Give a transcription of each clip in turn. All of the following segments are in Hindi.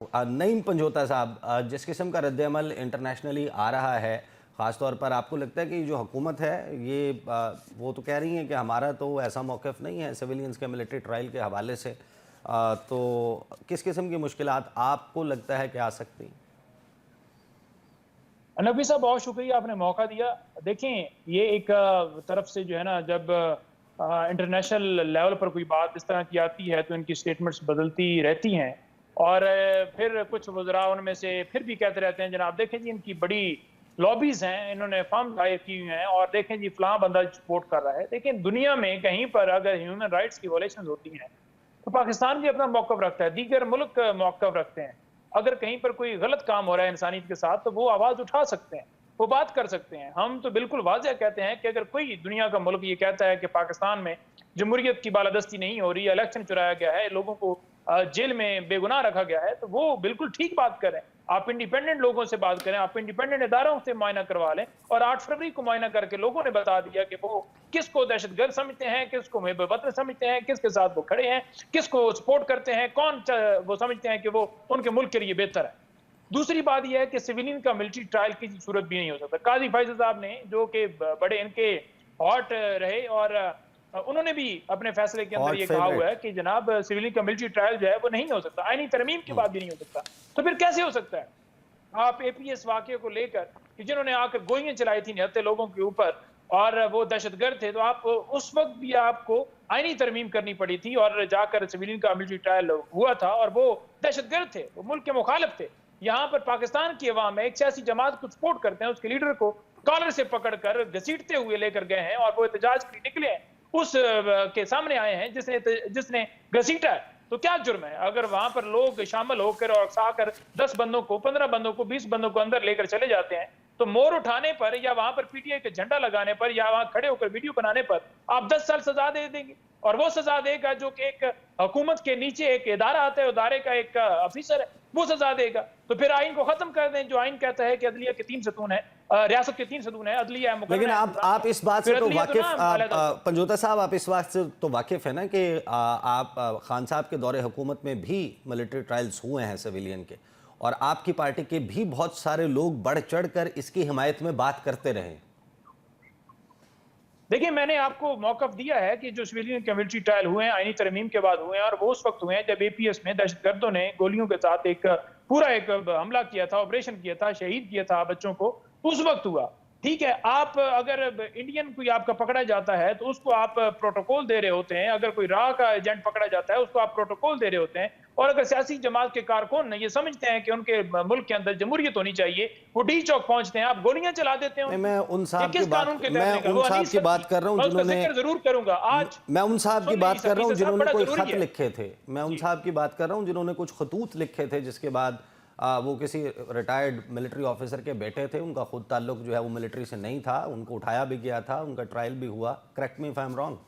नईम पंजोता साहब, जिस किस्म का रद्द-ए-अमल इंटरनेशनली आ रहा है, ख़ास तौर पर आपको लगता है कि जो हुकूमत है ये वो तो कह रही है कि हमारा तो ऐसा मौक़िफ़ नहीं है सिविलियंस के मिलिट्री ट्रायल के हवाले से, तो किस किस्म की मुश्किलात आपको लगता है कि आ सकती हैं? नकवी साहब, बहुत शुक्रिया, आपने मौका दिया। देखें, ये एक तरफ से जो है ना, जब इंटरनेशनल लेवल पर कोई बात इस तरह की आती है तो इनकी स्टेटमेंट्स बदलती रहती हैं और फिर कुछ वज़रा उनमें से फिर भी कहते रहते हैं, जनाब देखें जी इनकी बड़ी लॉबीज़ हैं, इन्होंने फर्म दायर की हुई हैं और देखें जी फलां बंदा सपोर्ट कर रहा है। लेकिन दुनिया में कहीं पर अगर ह्यूमन राइट्स की वायलेशंस होती हैं, तो पाकिस्तान भी अपना मौक़िफ़ रखता है, दीगर मुल्क मौक़िफ़ रखते हैं। अगर कहीं पर कोई गलत काम हो रहा है इंसानियत के साथ, तो वो आवाज़ उठा सकते हैं, वो बात कर सकते हैं। हम तो बिल्कुल वाज़ेह कहते हैं कि अगर कोई दुनिया का मुल्क ये कहता है कि पाकिस्तान में जमहूरियत की बालादस्ती नहीं हो रही है, इलेक्शन चुराया गया है, लोगों को जेल में बेगुनाह रखा गया है, तो वो बिल्कुल ठीक बात कर रहे हैं। आप इंडिपेंडेंट लोगों से बात करें, आप इंडिपेंडेंट इदारों से मुआयना करवा लें और 8 फरवरी को मुआयना करके लोगों ने बता दिया कि वो किसको दहशतगर्द समझते हैं, किसको मुहिब वतन समझते हैं, किसके साथ वो खड़े हैं, किसको सपोर्ट करते हैं, कौन वो समझते हैं कि वो उनके मुल्क के लिए बेहतर है। दूसरी बात यह है कि सिविलियन का मिलिट्री ट्रायल की सूरत भी नहीं हो सकता। काजी फैसल साहब ने, जो कि बड़े इनके हॉट रहे और उन्होंने भी अपने फैसले के अंदर हॉट ये कहा हुआ फेवरेट। है कि जनाब सिविलियन का मिलिट्री ट्रायल जो है वो नहीं हो सकता, आईनी तरमीम के बाद भी नहीं हो सकता। तो फिर कैसे हो सकता है? आप एपीएस वाकये को लेकर कि जिन्होंने आकर गोलियां चलाई थी निहत्थे लोगों के ऊपर और वो दहशतगर्द थे, तो आप उस वक्त भी आपको आईनी तरमीम करनी पड़ी थी और जाकर सिविलियन का मिलिट्री ट्रायल हुआ था और वो दहशतगर्द थे, वो मुल्क के मुखालिफ थे। यहाँ पर पाकिस्तान की अवाम में एक सियासी जमात को सपोर्ट करते हैं, उसके लीडर को कॉलर से पकड़कर घसीटते हुए लेकर गए हैं और वो एहतजाज के लिए निकले हैं, उस के सामने आए हैं जिसने जिसने घसीटा है। तो क्या जुर्म है? अगर वहां पर लोग शामिल होकर और उकसाकर 10 बंदों को, 15 बंदों को, 20 बंदों को अंदर लेकर चले जाते हैं, तो मोर उठाने पर या वहां पर पीटीआई का झंडा लगाने पर या वहां खड़े होकर वीडियो बनाने पर आप 10 साल सजा दे देंगे और वो सजा देगा जो कि एक हुकूमत के नीचे एक इदारा आता है, इदारे का एक अफिसर है, वो सजा देगा। तो फिर आइन को खत्म कर दें, जो आइन कहता है कि अदलिया के 3 सतून है, रियासत के 3 सतून है, अदलिया है, लेकिन मुकर्रर है, आप इस बात से फिर तो अदलिया तो वाकिफ, नाम अलग। पंजोता साहब, आप इस बात से तो वाकिफ है ना कि आप खान साहब के दौरे हुकूमत में भी मिलिट्री ट्रायल्स हुए हैं सिविलियन के, और आपकी पार्टी के भी बहुत सारे लोग बढ़ चढ़ कर इसकी हिमायत में बात करते रहे। देखिए, मैंने आपको मौक़िफ़ दिया है कि जो सिविलियन के मिलिट्री ट्रायल हुए हैं, आईनी तरमीम के बाद हुए हैं और वो उस वक़्त हुए हैं जब एपीएस में दहशतगर्दों ने गोलियों के साथ एक पूरा एक हमला किया था, ऑपरेशन किया था, शहीद किया था बच्चों को, उस वक़्त हुआ। ठीक है, आप अगर इंडियन कोई आपका पकड़ा जाता है, तो उसको आप प्रोटोकॉल दे रहे होते हैं, अगर कोई राह का एजेंट पकड़ा जाता है, उसको आप प्रोटोकॉल दे रहे होते हैं और अगर सियासी जमात के कारकुन ये समझते हैं कि उनके मुल्क के अंदर जमहूरियत होनी चाहिए, वो डी चौक पहुँचते हैं, आप गोलियाँ चला देते हैं नहीं, उन पर। ये किस कानून के तहत मैं निकला? उन वो साहब अनीस की सब्ज़ी, बात कर रहा हूँ मैं उसका जिन्होंने ज़िक्र ज़रूर करूँगा। आज मैं उन साहब की सुन लीजिए बात कर रहा हूँ हफ़ीज़ साहब, जिन्होंने बड़ा कोई ज़रूरी खत है। लिखे थे। मैं उन जी। साहब की बात कर रहा हूँ जिन्होंने कुछ खतूत लिखे थे, जिसके बाद वो किसी रिटायर्ड मिलिट्री ऑफिसर के बेटे थे, उनका खुद ताल्लुक जो है वो मिलिट्री से नहीं था, उनको उठाया भी गया था, उनका ट्रायल भी हुआ। Correct me if I am wrong.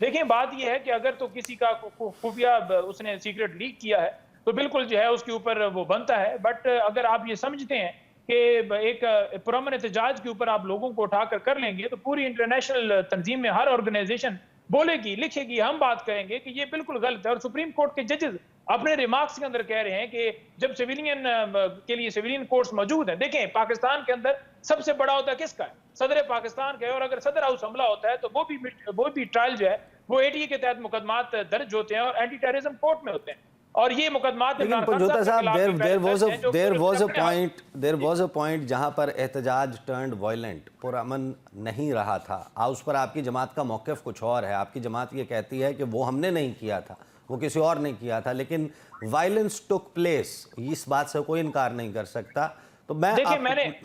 देखिए, बात ये है कि अगर तो किसी का खुफिया उसने सीक्रेट लीक किया है, तो बिल्कुल जो है उसके ऊपर वो बनता है। बट अगर आप ये समझते हैं कि एक पुरअमन एहतजाज के ऊपर आप लोगों को उठाकर कर लेंगे, तो पूरी इंटरनेशनल तंजीम में हर ऑर्गेनाइजेशन बोलेगी, लिखेगी, हम बात करेंगे कि ये बिल्कुल गलत है। और सुप्रीम कोर्ट के जजेस अपने रिमार्क्स के अंदर कह रहे हैं कि जब सिविलियन के लिए सिविलियन कोर्ट्स मौजूद हैं। देखें, पाकिस्तान के अंदर सबसे बड़ा होता है किसका है? सदर पाकिस्तान का है। और अगर सदर हाउस हमला होता है तो वो भी ट्रायल जो है वो एटीए के तहत मुकदमात दर्ज होते हैं और एंटी टेररिज्म कोर्ट में होते हैं। और ये मुकदमात लेकिन इमरान खान पंजोता साहब के साहब, खिलाफ भी पहले दर्ज हैं, जो कि उन्होंने अपने हाथ। देयर जी। वाज अ पॉइंट जहां पर एहतजाज टर्न्ड वायलेंट, पुरअमन नहीं रहा था। उस पर आपकी जमात का मौक़िफ़ कुछ और है। आपकी जमात ये कहती है कि वो हमने नहीं किया था, वो किसी और ने किया था, लेकिन वायलेंस टुक प्लेस, इस बात से कोई इनकार नहीं कर सकता। तो मैं देखिए, आप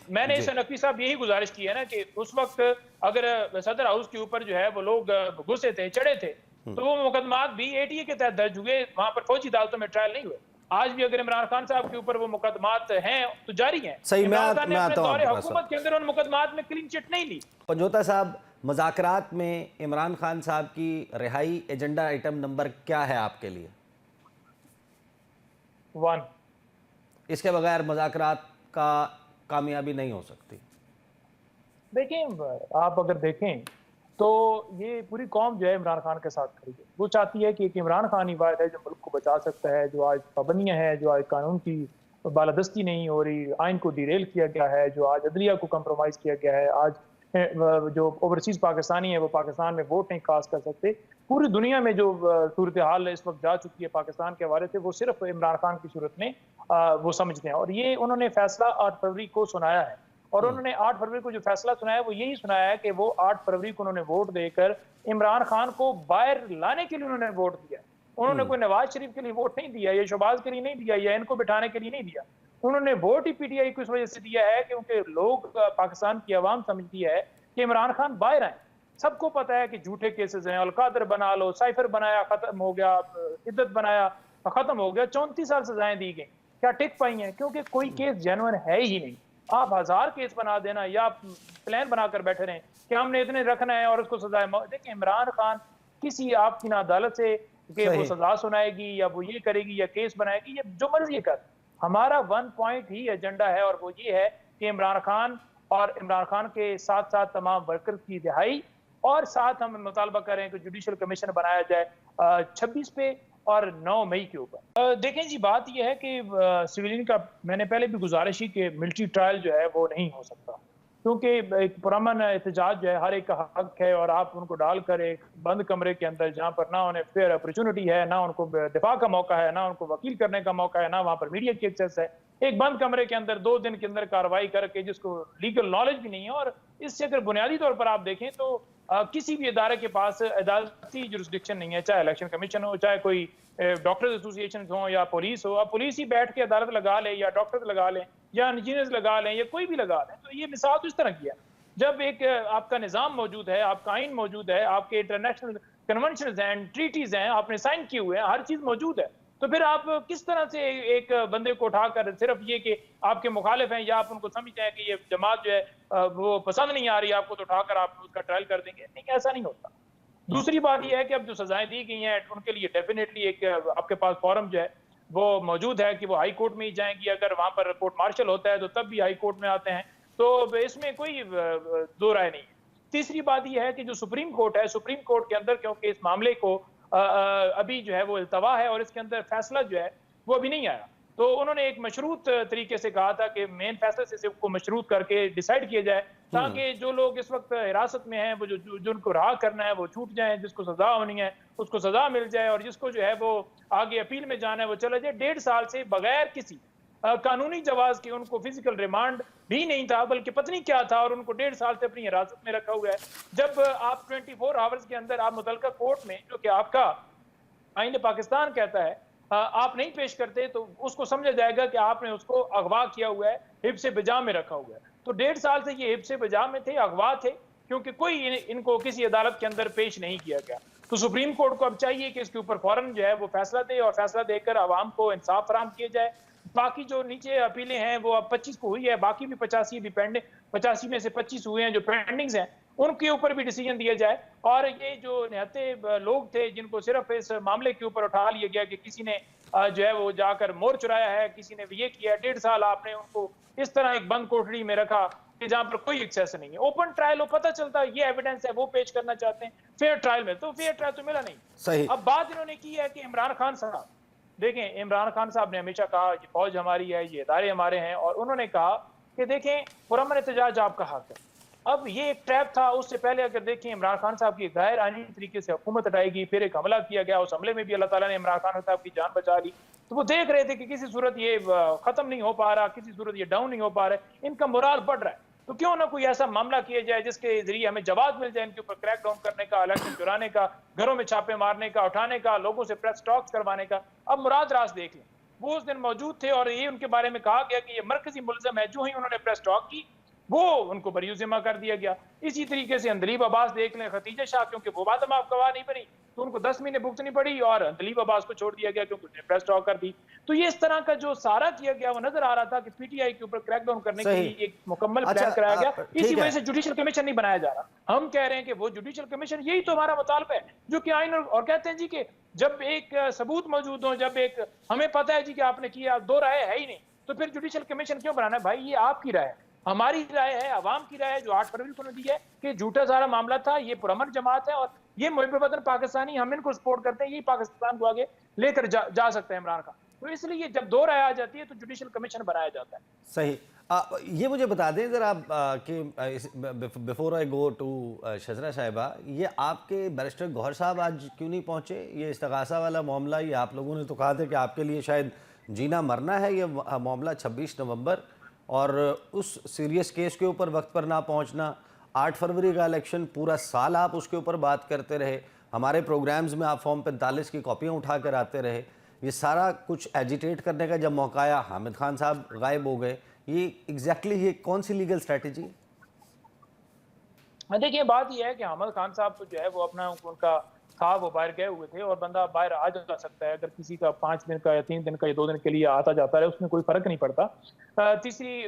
मैंने जी। इस नकवी साहब यही गुजारिश की है ना कि उस वक्त अगर सदर हाउस के ऊपर जो है वो लोग घुसे थे, चढ़े थे, तो वो मुकदमात भी एटीए के तहत दर्ज हुए, वहां पर फौजी अदालतों में ट्रायल नहीं हुए। आज भी अगर इमरान खान साहब के ऊपर वो मुकदमात हैं तो जारी हैं। सही, इमरान खान ने मैं अपने आता हूँ दौरे आपके पास हुकूमत अब। के अंदर उन मुकदमात में क्लीन चिट नहीं ली। पंजोता साहब, मज़ाकरात में इमरान खान साहब की रिहाई एजेंडा आइटम नंबर क्या है आपके लिए? 1। इसके बगैर मज़ाकरात का कामयाबी नहीं हो सकती। देखिए, आप अगर देखें तो ये पूरी कौम जो है इमरान खान के साथ खड़ी है। वो चाहती है कि एक इमरान खान ही वाहिद है जो मुल्क को बचा सकता है, जो आज पाबंदियाँ हैं, जो आज कानून की बालादस्ती नहीं हो रही, आइन को डिरेल किया गया है, जो आज अदलिया को कंप्रोमाइज़ किया गया है, आज जो ओवरसीज़ पाकिस्तानी है वो पाकिस्तान में वोट नहीं कास्ट कर सकते। पूरी दुनिया में जो सूरत हाल इस वक्त जा चुकी है पाकिस्तान के हवाले से, वो सिर्फ इमरान खान की सूरत में वो समझते हैं। और ये उन्होंने फैसला 8 फरवरी को सुनाया है। और उन्होंने 8 फरवरी को जो फैसला सुनाया वो यही सुनाया है कि वो 8 फरवरी को उन्होंने वोट देकर इमरान खान को बाहर लाने के लिए उन्होंने वोट दिया। उन्होंने कोई नवाज शरीफ के लिए वोट नहीं दिया, या शहबाज के लिए नहीं दिया, या इनको बिठाने के लिए नहीं दिया। उन्होंने वोट ही पीटीआई को इस वजह से दिया है क्योंकि लोग, पाकिस्तान की आवाम समझती है कि इमरान खान बाहर आए। सबको पता है कि झूठे केसेस हैं, अलकादर बना लो, साइफर बनाया खत्म हो गया, इद्दत बनाया खत्म हो गया, 34 साल सजाएं दी गई, क्या टिक पाई हैं? क्योंकि कोई केस जेन्युइन है ही नहीं। आप 1000 केस बना देना या प्लान बनाकर बैठे रहें कि हमने इतने रखना है और उसको सजाए। देखिए इमरान खान किसी आपकी ना अदालत से कि वो सजा सुनाएगी या वो ये करेगी या केस बनाएगी, या जो मर्जी कर। हमारा 1 पॉइंट ही एजेंडा है और वो ये है कि इमरान खान और इमरान खान के साथ साथ तमाम वर्कर की रिहाई, और साथ हम मुतालबा करें कि जुडिशल कमीशन बनाया जाए 26 पे और 9 मई के ऊपर। देखें जी, बात यह है कि सिविलियन का मैंने पहले भी गुजारिश की कि मिलिट्री ट्रायल जो है वो नहीं हो सकता, क्योंकि एक पुरअमन एहतजाज जो है हर एक का हक है, और आप उनको डालकर एक बंद कमरे के अंदर जहाँ पर ना उन्हें फेयर अपॉर्चुनिटी है, ना उनको दिफा का मौका है, ना उनको वकील करने का मौका है, ना वहाँ पर मीडिया की एक्सेस है, एक बंद कमरे के अंदर 2 दिन के अंदर कार्रवाई करके जिसको लीगल नॉलेज भी नहीं है। और इससे अगर बुनियादी तौर पर आप देखें तो किसी भी इदारे के पास अदालती जुरिस्डिक्शन नहीं है, चाहे इलेक्शन कमीशन हो, चाहे कोई डॉक्टर्स एसोसिएशन हो या पुलिस हो। अब पुलिस ही बैठ के अदालत लगा ले, या डॉक्टर्स लगा लें, या इंजीनियर्स लगा लें, या कोई भी लगा लें। तो ये मिसाल तो इस तरह की है, जब एक आपका निज़ाम मौजूद है, आपका आइन मौजूद है, आपके इंटरनेशनल कन्वेंशन हैं, ट्रीटीज हैं, आपने साइन किए हुए हैं, हर चीज़ मौजूद है, तो फिर आप किस तरह से एक बंदे को उठाकर सिर्फ ये कि आपके मुखालिफ हैं या आप उनको समझते हैं कि ये जमात जो है वो पसंद नहीं आ रही आपको, तो उठाकर आप उसका ट्रायल कर देंगे? नहीं, ऐसा नहीं होता। दूसरी बात यह है कि अब जो सजाएं दी गई हैं उनके लिए डेफिनेटली एक आपके पास फॉरम जो है वो मौजूद है कि वो हाई कोर्ट में ही जाएंगी। अगर वहां पर कोर्ट मार्शल होता है तो तब भी हाई कोर्ट में आते हैं, तो इसमें कोई दो राय नहीं है। तीसरी बात यह है कि जो सुप्रीम कोर्ट है, सुप्रीम कोर्ट के अंदर क्योंकि इस मामले को अभी जो है वो इल्तवा है और इसके अंदर फैसला जो है वो अभी नहीं आया, तो उन्होंने एक मशरूत तरीके से कहा था कि मेन फैसले से इसको मशरूत करके डिसाइड किया जाए, ताकि जो लोग इस वक्त हिरासत में हैं वो जो उनको रहा करना है वो छूट जाए, जिसको सजा होनी है उसको सजा मिल जाए, और जिसको जो है वो आगे अपील में जाना है वो चला जाए। 1.5 साल से बगैर किसी कानूनी जवाज के उनको फिजिकल रिमांड भी नहीं था, बल्कि पता नहीं क्या था, और उनको 1.5 साल से अपनी हिरासत में रखा हुआ है। जब आप 24 आवर्स के अंदर आप मुतलका कोर्ट में, जो कि आपका आईन पाकिस्तान कहता है, आप नहीं पेश करते तो उसको समझा जाएगा कि आपने उसको अगवा किया हुआ है, हिब्स बिजा में रखा हुआ है। तो 1.5 साल से ये हिब्स बिजा में थे, अगवा थे, क्योंकि कोई इनको किसी अदालत के अंदर पेश नहीं किया गया। तो सुप्रीम कोर्ट को अब चाहिए कि इसके ऊपर फौरन जो है वो फैसला दे, और फैसला देकर आवाम को इंसाफ फराहम किया जाए। बाकी जो नीचे अपीलें हैं वो अब 25 को हुई है, बाकी भी 85 भी पेंडिंग, 85 में से 25 हुए हैं जो पेंडिंग्स हैं, उनके ऊपर भी डिसीजन दिया जाए। और ये जो निहत्ते लोग थे जिनको सिर्फ इस मामले के ऊपर उठा लिया गया कि किसी ने जो है वो जाकर मोर चुराया है, किसी ने ये किया, 1.5 साल आपने उनको इस तरह एक बंद कोठरी में रखा कि जहां पर कोई एक्सेस नहीं है। ओपन ट्रायल हो, पता चलता है ये एविडेंस है, वो पेश करना चाहते हैं, फेयर ट्रायल में, तो फेयर ट्रायल तो मिला नहीं। सही। अब बात इन्होंने की है कि इमरान खान साहब, देखें इमरान खान साहब ने हमेशा कहा ये फौज हमारी है, ये इदारे हमारे हैं, और उन्होंने कहा कि देखें पुरअमन एहतजाज आपका हक है। अब ये एक ट्रैप था। उससे पहले अगर देखें इमरान खान साहब की गैर आईनी तरीके से हुकूमत हटाएगी, फिर एक हमला किया गया, उस हमले में भी अल्लाह ताला ने इमरान खान साहब की जान बचा ली। तो वो देख रहे थे कि किसी सूरत ये खत्म नहीं हो पा रहा, किसी सूरत ये डाउन नहीं हो पा रहा है, इनका मोराल बढ़ रहा है, तो क्यों ना कोई ऐसा मामला किया जाए जिसके जरिए हमें जवाब मिल जाए इनके ऊपर क्रैक डाउन करने का, इलेक्शन चुराने का, घरों में छापे मारने का, उठाने का, लोगों से प्रेस टॉक्स करवाने का। अब मुराद रास देख लें, वो उस दिन मौजूद थे और ये उनके बारे में कहा गया कि ये मरकजी मुलजम है। जो ही उन्होंने प्रेस टॉक की वो उनको बरी जिम्मा कर दिया गया। इसी तरीके से अंदलीब अब्बास देख लें, खतीजा शाह, क्योंकि वो बात आप गवाह नहीं बनी तो उनको 10 महीने भुगतनी पड़ी, और अंदलीब अब्बास को छोड़ दिया गया क्योंकि उन्होंने प्रेस टॉक कर दी। तो ये इस तरह का जो सारा किया गया वो नजर आ रहा था कि पीटीआई के ऊपर क्रैकडाउन करने के लिए एक मुकम्मल प्लान कराया गया। इसी वजह से जुडिशल कमीशन नहीं बनाया जा रहा। हम कह रहे हैं कि वो जुडिशल कमीशन, यही तो हमारा मुतालबा है, जो कि आइन और कहते हैं जी कि जब एक सबूत मौजूद हो, जब एक हमें पता है जी कि आपने किया, 2 राय है ही नहीं, तो फिर जुडिशल कमीशन क्यों बनाना है? भाई ये आपकी राय है, हमारी राय है, अवाम की राय है जो 8 फरवरी को दी है कि झूठा सारा मामला था, ये पुरअमन जमात है और ये मुहिब-ए-वतन पाकिस्तानी, हम इनको सपोर्ट करते हैं, यही पाकिस्तान को आगे लेकर जा सकते हैं इमरान खान। तो इसलिए जब दो राय आ जाती है तो जुडिशियल कमीशन बनाया जाता है। सही। ये मुझे बता दें ज़रा कि बिफोर आई गो टू शजरा साहिबा, ये आपके बैरिस्टर गौहर साहब आज क्यों नहीं पहुँचे? ये इस्तगासा वाला मामला, ये आप लोगों ने तो कहा था कि आपके लिए शायद जीना मरना है ये मामला 26 नवंबर, और उस सीरियस केस के ऊपर वक्त पर ना पहुँचना, 8 फरवरी का इलेक्शन, पूरा साल आप उसके ऊपर बात करते रहे, हमारे प्रोग्राम्स में आप फॉर्म 45 की कॉपियाँ उठा कर आते रहे, ये सारा कुछ एजिटेट करने का जब मौका आया, हामिद खान साहब गायब हो गए। ये एग्जैक्टली ये कौन सी लीगल स्ट्रेटजी? देखिए, बात ये है कि हामिद खान साहब तो जो है वो अपना उनका था, वो बाहर गए हुए थे और बंदा बाहर आ जा सकता है, अगर किसी का 5 दिन का या 3 दिन का या 2 दिन के लिए आता जाता है, उसमें कोई फ़र्क नहीं पड़ता।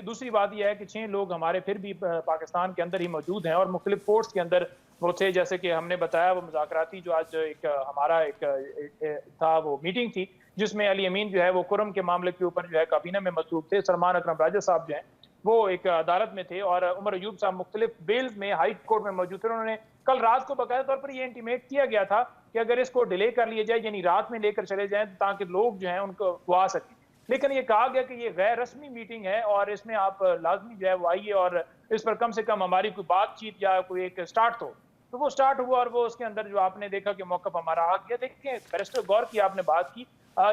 दूसरी बात ये है कि 6 लोग हमारे फिर भी पाकिस्तान के अंदर ही मौजूद हैं और मुख्तलिफ कोर्ट्स के अंदर वो थे, जैसे कि हमने बताया वो मुज़ाकराती जो आज हमारा था, वो मीटिंग थी, जिसमें अली अमीन जो है वो कुरम के मामले के ऊपर जो है काबीना में मसरूफ थे, सलमान अकरम राजा साहब जो हैं वो एक अदालत में थे और उमर अयूब साहब मुख्तलिफ बेल्स में हाई कोर्ट में मौजूद थे। उन्होंने कल रात को बाकायदा तौर पर ये इंटीमेट किया गया था कि अगर इसको डिले कर लिया जाए, यानी रात में लेकर चले जाएं, ताकि लोग जो हैं उनको वो आ सकें। लेकिन ये कहा गया कि ये गैर रस्मी मीटिंग है और इसमें आप लाजमी जो है वो आइए और इस पर कम से कम हमारी कोई बातचीत या कोई एक स्टार्ट हो। तो वो स्टार्ट हुआ और वो उसके अंदर जो आपने देखा कि मौक़िफ़ हमारा आ गया। देखिए, बैरिस्टर गौर की आपने बात की,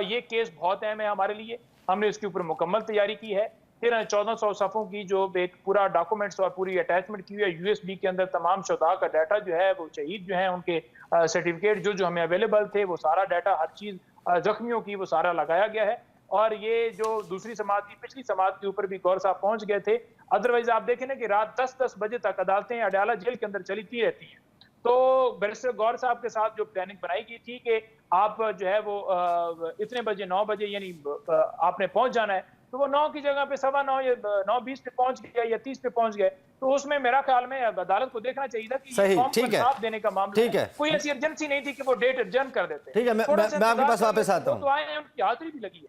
ये केस बहुत अहम है हमारे लिए, हमने इसके ऊपर मुकम्मल तैयारी की है। 1400 सफ़ों की जो एक पूरा डॉक्यूमेंट्स और पूरी अटैचमेंट की हुई है, यूएसबी के अंदर तमाम शुहदा का डाटा जो है, वो शहीद जो है उनके सर्टिफिकेट जो हमें अवेलेबल थे, वो सारा डाटा, हर चीज़, जख्मियों की, वो सारा लगाया गया है। और ये जो दूसरी समात थी, पिछली समात के ऊपर भी गौर साहब पहुंच गए थे। अदरवाइज आप देखें ना कि रात 10-10 बजे तक अदालतें अडयाला जेल के अंदर चलती रहती हैं। तो बैरिस्टर गौर साहब के साथ जो प्लानिंग बनाई गई थी कि आप जो है वो इतने बजे, 9 बजे, यानी आपने पहुंच जाना है, तो वो 9 की जगह पे 9:15 या 9:20 पे पहुंच गया या 30 पे पहुंच गए। तो उसमें मेरा ख्याल में अदालत को देखना चाहिए था कि ये सही, फॉर्म को ठीक है, इंसाफ देने का मामला ठीक है, है, कोई ऐसी अर्जेंसी नहीं थी कि वो डेट एडजर्न कर देते। ठीक है। मैं थोड़ा सा आपके पास इंतजार कर वापस लेते, आता वो हूँ। तो आए हैं, उनकी हाजिरी भी लगी है।